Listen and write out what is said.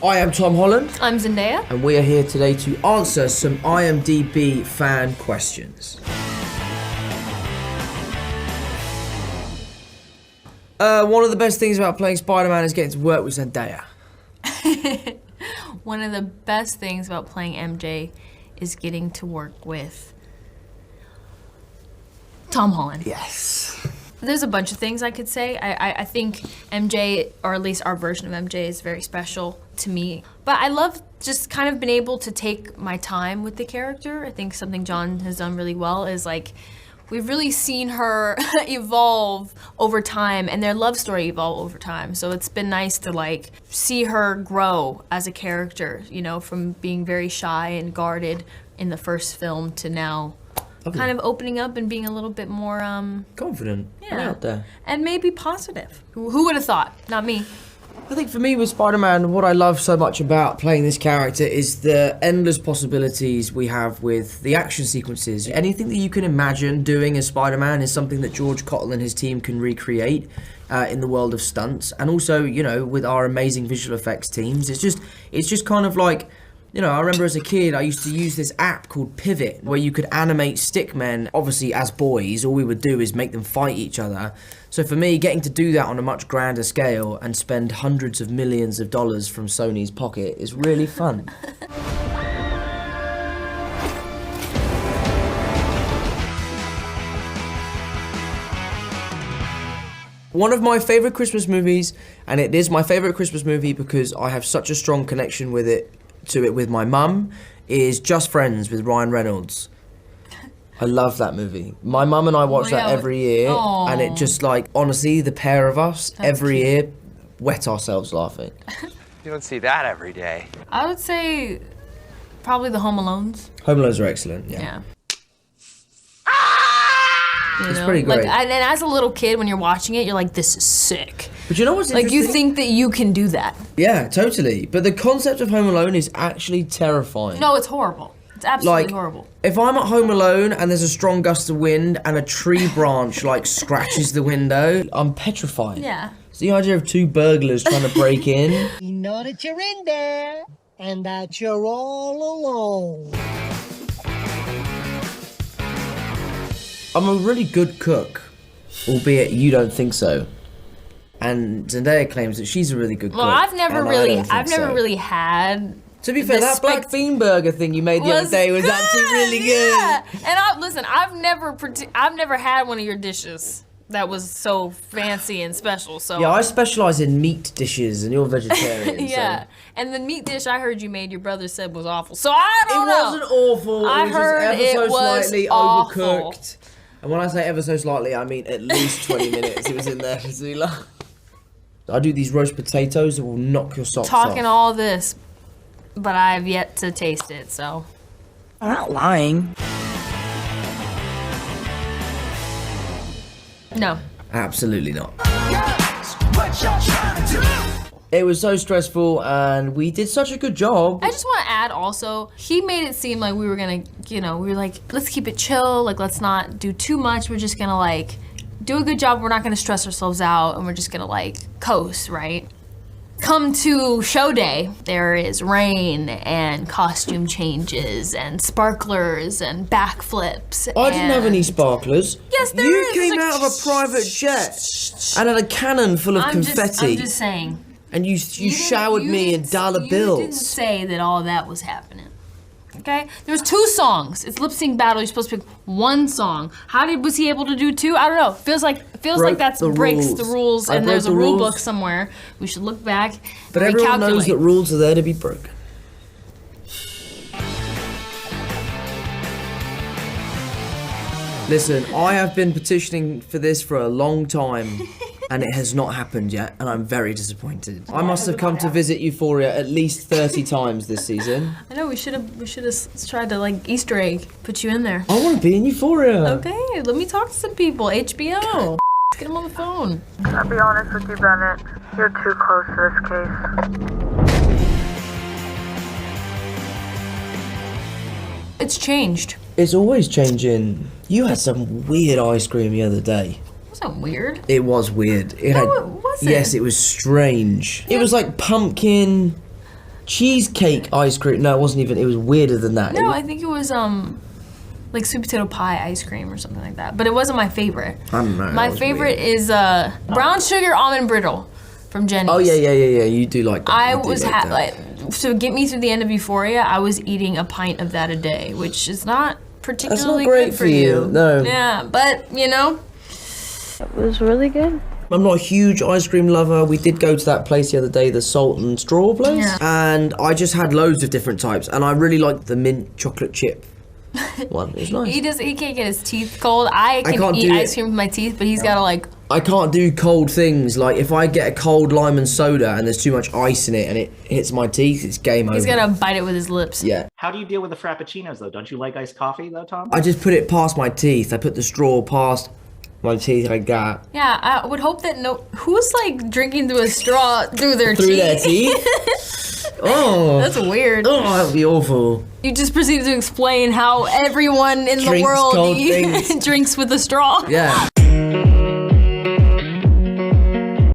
I am Tom Holland. I'm Zendaya. And we are here today to answer some IMDb fan questions. One of the best things about playing Spider-Man is getting to work with Zendaya. One of the best things about playing MJ is getting to work with Tom Holland. Yes. There's a bunch of things I could say. I think MJ, or at least our version of MJ, is very special to me. But I love just kind of being able to take my time with the character. I think something John has done really well is like, we've really seen her evolve over time and their love story evolve over time. So it's been nice to like see her grow as a character, you know, from being very shy and guarded in the first film to now kind of opening up and being a little bit more confident. Yeah. Out there. And maybe positive. Who would have thought? Not me. I think for me with Spider-Man, what I love so much about playing this character is the endless possibilities we have with the action sequences. Anything that you can imagine doing as Spider-Man is something that George Cottle and his team can recreate in the world of stunts. And also, you know, with our amazing visual effects teams, it's just kind of like, you know, I remember as a kid, I used to use this app called Pivot, where you could animate stickmen. Obviously, as boys, all we would do is make them fight each other. So for me, getting to do that on a much grander scale and spend hundreds of millions of dollars from Sony's pocket is really fun. One of my favourite Christmas movies, and it is my favourite Christmas movie because I have such a strong connection with it with my mum, is Just Friends with Ryan Reynolds. I love that movie. My mum and I watch that every year. Aww. And it just like, honestly, the pair of us, every year, wet ourselves laughing. You don't see that every day. I would say probably the Home Alones. Home Alones are excellent, yeah. It's pretty great. Like, and as a little kid, when you're watching it, you're like, this is sick. But you know what's interesting? Like, you think that you can do that. Yeah, totally. But the concept of Home Alone is actually terrifying. No, it's horrible. It's absolutely horrible. If I'm at home alone and there's a strong gust of wind and a tree branch like scratches the window, I'm petrified. Yeah. It's the idea of two burglars trying to break in. You know that you're in there and that you're all alone. I'm a really good cook, albeit you don't think so. And Zendaya claims that she's a really good cook. Well, I've never really had. To be fair, that black bean burger thing you made the other day was actually really good. Yeah. And listen, I've never had one of your dishes that was so fancy and special. So yeah, I specialize in meat dishes, and you're vegetarian. Yeah, so. And the meat dish I heard you made, your brother said was awful. So I don't know. It wasn't awful. I heard it was slightly awful. Overcooked. And when I say ever so slightly, I mean at least 20 minutes. It was in there for too long. I do these roast potatoes that will knock your socks off. Talking all this, but I've yet to taste it, so. I'm not lying. No. Absolutely not. It was so stressful, and we did such a good job. I just want to add also, he made it seem like we were gonna, you know, we were like, let's keep it chill, like let's not do too much, we're just gonna like, do a good job, we're not gonna stress ourselves out, and we're just gonna like, coast, right? Come to show day, there is rain and costume changes and sparklers and backflips. I didn't have any sparklers. Yes, there is. You came out of a private jet and had a cannon full of confetti. I'm just saying. And you showered me in dollar bills. You didn't say that all that was happening. Okay? There's 2 songs. It's lip sync battle. You're supposed to pick 1 song. Was he able to do 2? I don't know. Feels like that breaks the rules, and there's a rule book somewhere. We should look back. But everyone knows that rules are there to be broken. Listen, I have been petitioning for this for a long time. And it has not happened yet, and I'm very disappointed. I must have come to visit Euphoria at least 30 times this season. I know, we should have tried to like Easter egg, put you in there. I want to be in Euphoria. Okay, let me talk to some people. HBO. Let's get them on the phone. I'll be honest with you, Bennett. You're too close to this case. It's changed. It's always changing. You had some weird ice cream the other day. Wasn't weird. It was weird. It wasn't. Yes, it was strange. It was like pumpkin cheesecake ice cream. No, it wasn't even. It was weirder than that. No, I think it was like sweet potato pie ice cream or something like that. But it wasn't my favorite. I don't know. My favorite is brown sugar almond brittle from Jenny's. Oh yeah. You do like that. I You do was that. like, to get me through the end of Euphoria, I was eating a pint of that a day, which is not particularly great good for you, no. Yeah, but you know. It was really good. I'm not a huge ice cream lover. We did go to that place the other day, the salt and straw place, Yeah. and I just had loads of different types, and I really liked the mint chocolate chip one. It was nice. He can't get his teeth cold. I can can't eat do ice it. cream with my teeth, but he's gotta like. I can't do cold things. Like if I get a cold lime and soda and there's too much ice in it and it hits my teeth, it's game over. He's gotta bite it with his lips. Yeah. How do you deal with the frappuccinos, though? Don't you like iced coffee, though, Tom? I just put it past my teeth. I put the straw past my teeth like that. Yeah, I would hope that who's like drinking through a straw through their Through teeth. their teeth? Oh. That's weird. Oh, that would be awful. You just proceeded to explain how everyone in the Drinks world cold things. drinks with a straw. Yeah.